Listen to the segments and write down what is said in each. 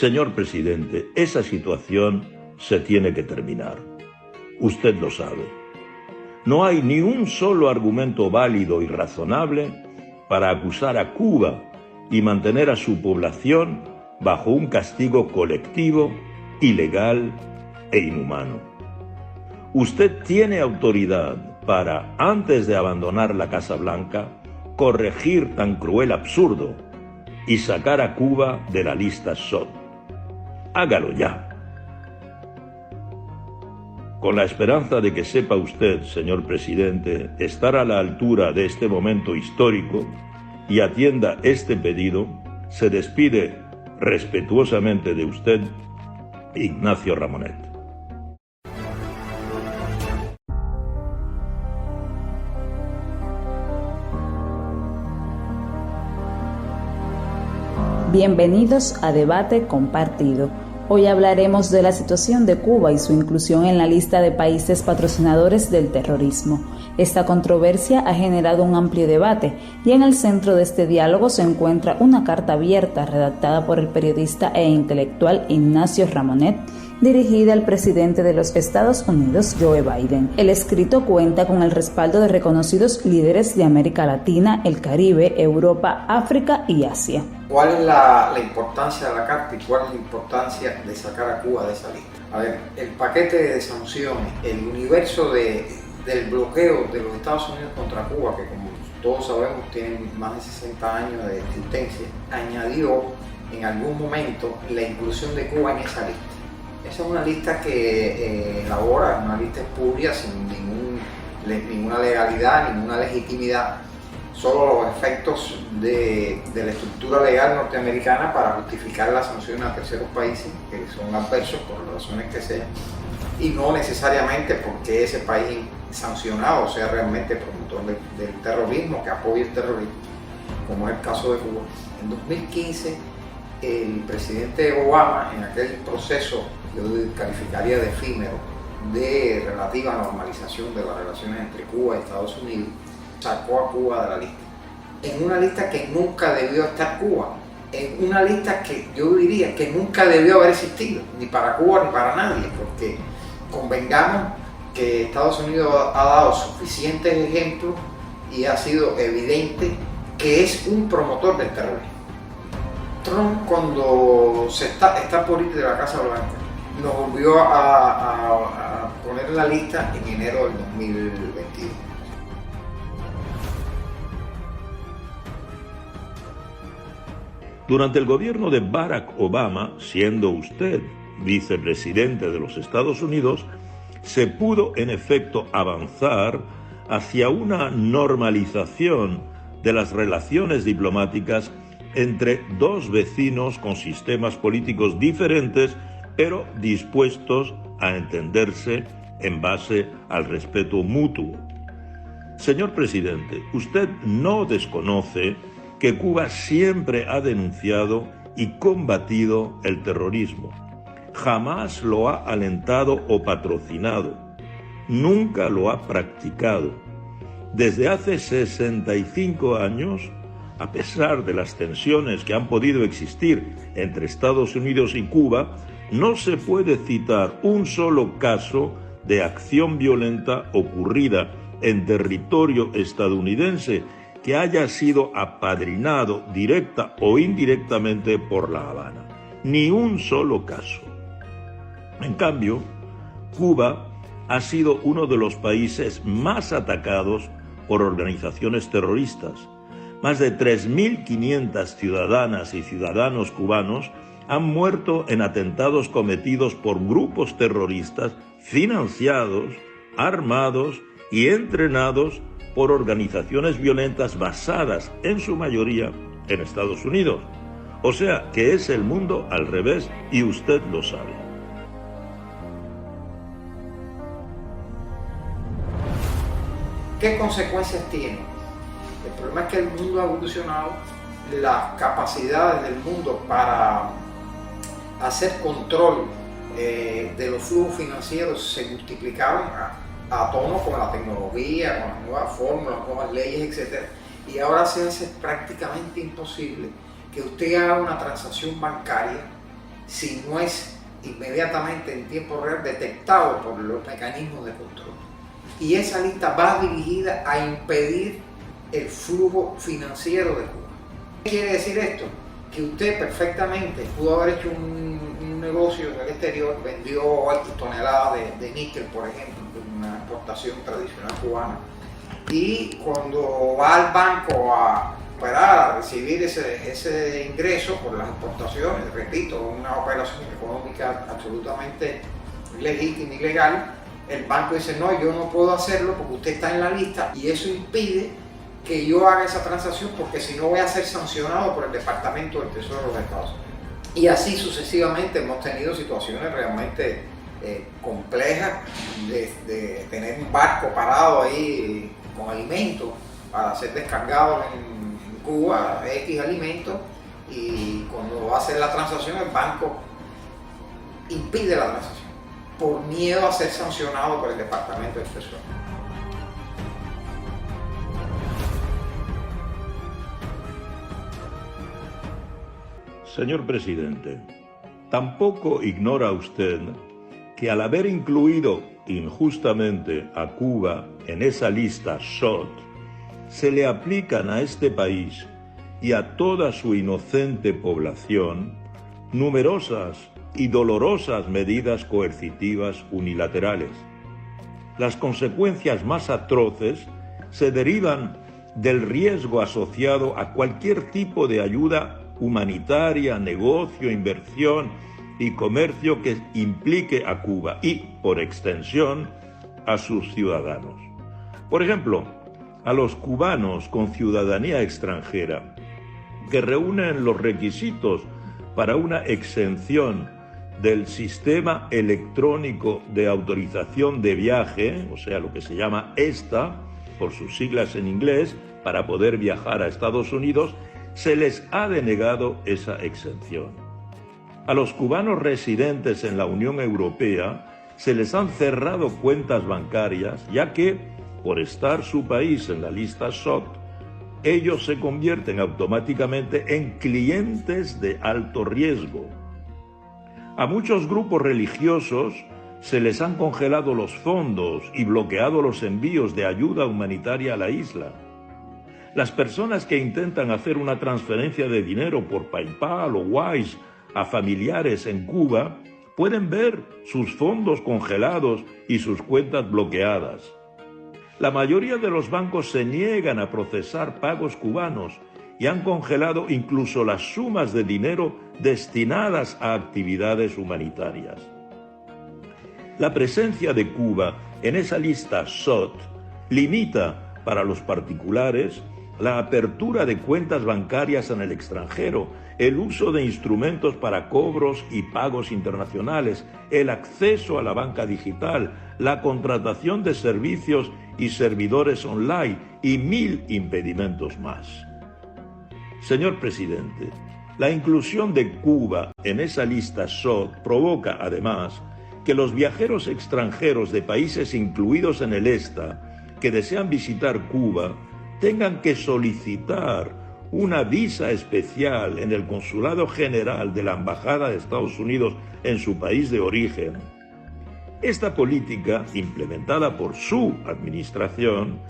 Señor presidente, esa situación se tiene que terminar. Usted lo sabe. No hay ni un solo argumento válido y razonable para acusar a Cuba y mantener a su población bajo un castigo colectivo, ilegal e inhumano. Usted tiene autoridad para, antes de abandonar la Casa Blanca, corregir tan cruel absurdo y sacar a Cuba de la lista SOT. Hágalo ya. Con la esperanza de que sepa usted, señor presidente, estar a la altura de este momento histórico y atienda este pedido, se despide respetuosamente de usted, Ignacio Ramonet. Bienvenidos a Debate Compartido. Hoy hablaremos de la situación de Cuba y su inclusión en la lista de países patrocinadores del terrorismo. Esta controversia ha generado un amplio debate y en el centro de este diálogo se encuentra una carta abierta redactada por el periodista e intelectual Ignacio Ramonet, dirigida al presidente de los Estados Unidos, Joe Biden. El escrito cuenta con el respaldo de reconocidos líderes de América Latina, el Caribe, Europa, África y Asia. ¿Cuál es la importancia de la carta y cuál es la importancia de sacar a Cuba de esa lista? A ver, el paquete de sanciones, el universo del bloqueo de los Estados Unidos contra Cuba, que como todos sabemos tiene más de 60 años de existencia, añadió en algún momento la inclusión de Cuba en esa lista. Esa es una lista que elabora, una lista espuria, sin ninguna legalidad, ninguna legitimidad, solo los efectos de la estructura legal norteamericana para justificar las sanciones a terceros países que son adversos por las razones que sean, y no necesariamente porque ese país sancionado sea realmente promotor del terrorismo, que apoye el terrorismo, como es el caso de Cuba. En 2015, el presidente Obama, en aquel proceso yo calificaría de efímero, de relativa normalización de las relaciones entre Cuba y Estados Unidos, sacó a Cuba de la lista. En una lista que nunca debió estar Cuba, en una lista que yo diría que nunca debió haber existido, ni para Cuba ni para nadie, porque convengamos que Estados Unidos ha dado suficientes ejemplos y ha sido evidente que es un promotor del terrorismo. Trump, cuando está por ir de la Casa Blanca, nos volvió a poner en la lista en enero del 2022. Durante el gobierno de Barack Obama, siendo usted vicepresidente de los Estados Unidos, se pudo en efecto avanzar hacia una normalización de las relaciones diplomáticas entre dos vecinos con sistemas políticos diferentes, pero dispuestos a entenderse en base al respeto mutuo. Señor presidente, usted no desconoce que Cuba siempre ha denunciado y combatido el terrorismo. Jamás lo ha alentado o patrocinado. Nunca lo ha practicado. Desde hace 65 años, a pesar de las tensiones que han podido existir entre Estados Unidos y Cuba, no se puede citar un solo caso de acción violenta ocurrida en territorio estadounidense que haya sido apadrinado directa o indirectamente por La Habana. Ni un solo caso. En cambio, Cuba ha sido uno de los países más atacados por organizaciones terroristas. Más de 3.500 ciudadanas y ciudadanos cubanos han muerto en atentados cometidos por grupos terroristas financiados, armados y entrenados por organizaciones violentas basadas en su mayoría en Estados Unidos. O sea que es el mundo al revés y usted lo sabe. ¿Qué consecuencias tiene? El problema es que el mundo ha evolucionado, las capacidades del mundo para hacer control de los flujos financieros se multiplicaron a tono con la tecnología, con las nuevas fórmulas, nuevas leyes, etc. Y ahora se hace prácticamente imposible que usted haga una transacción bancaria si no es inmediatamente en tiempo real detectado por los mecanismos de control. Y esa lista va dirigida a impedir el flujo financiero de Cuba. ¿Qué quiere decir esto? Que usted perfectamente pudo haber hecho un negocio en el exterior, vendió toneladas de níquel, por ejemplo, una exportación tradicional cubana, y cuando va al banco a recibir ese ingreso por las exportaciones, repito, una operación económica absolutamente legítima y legal, el banco dice, no, yo no puedo hacerlo porque usted está en la lista, y eso impide que yo haga esa transacción, porque si no voy a ser sancionado por el Departamento del Tesoro de los Estados Unidos. Y así sucesivamente hemos tenido situaciones realmente complejas de tener un barco parado ahí con alimentos para ser descargado en Cuba, X alimentos, y cuando va a hacer la transacción el banco impide la transacción por miedo a ser sancionado por el Departamento del Tesoro. Señor presidente, tampoco ignora usted que al haber incluido injustamente a Cuba en esa lista SHOT, se le aplican a este país y a toda su inocente población numerosas y dolorosas medidas coercitivas unilaterales. Las consecuencias más atroces se derivan del riesgo asociado a cualquier tipo de ayuda humanitaria, negocio, inversión y comercio que implique a Cuba y, por extensión, a sus ciudadanos. Por ejemplo, a los cubanos con ciudadanía extranjera que reúnen los requisitos para una exención del sistema electrónico de autorización de viaje, o sea, lo que se llama ESTA, por sus siglas en inglés, para poder viajar a Estados Unidos, se les ha denegado esa exención. A los cubanos residentes en la Unión Europea se les han cerrado cuentas bancarias, ya que, por estar su país en la lista SHOT, ellos se convierten automáticamente en clientes de alto riesgo. A muchos grupos religiosos se les han congelado los fondos y bloqueado los envíos de ayuda humanitaria a la isla. Las personas que intentan hacer una transferencia de dinero por PayPal o Wise a familiares en Cuba pueden ver sus fondos congelados y sus cuentas bloqueadas. La mayoría de los bancos se niegan a procesar pagos cubanos y han congelado incluso las sumas de dinero destinadas a actividades humanitarias. La presencia de Cuba en esa lista SHOT limita para los particulares la apertura de cuentas bancarias en el extranjero, el uso de instrumentos para cobros y pagos internacionales, el acceso a la banca digital, la contratación de servicios y servidores online y 1000 impedimentos más. Señor presidente, la inclusión de Cuba en esa lista SHOT provoca, además, que los viajeros extranjeros de países incluidos en el ESTA que desean visitar Cuba tengan que solicitar una visa especial en el Consulado General de la Embajada de Estados Unidos en su país de origen. Esta política, implementada por su administración,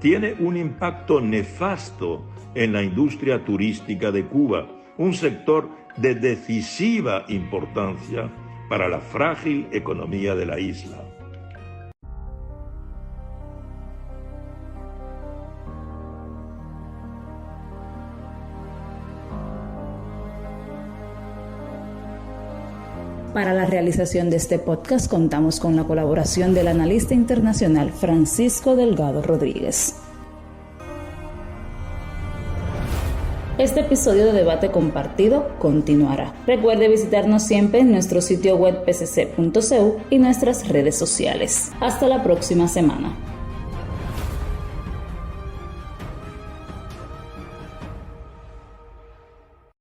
tiene un impacto nefasto en la industria turística de Cuba, un sector de decisiva importancia para la frágil economía de la isla. Para la realización de este podcast contamos con la colaboración del analista internacional Francisco Delgado Rodríguez. Este episodio de Debate Compartido continuará. Recuerde visitarnos siempre en nuestro sitio web pcc.cu y nuestras redes sociales. Hasta la próxima semana.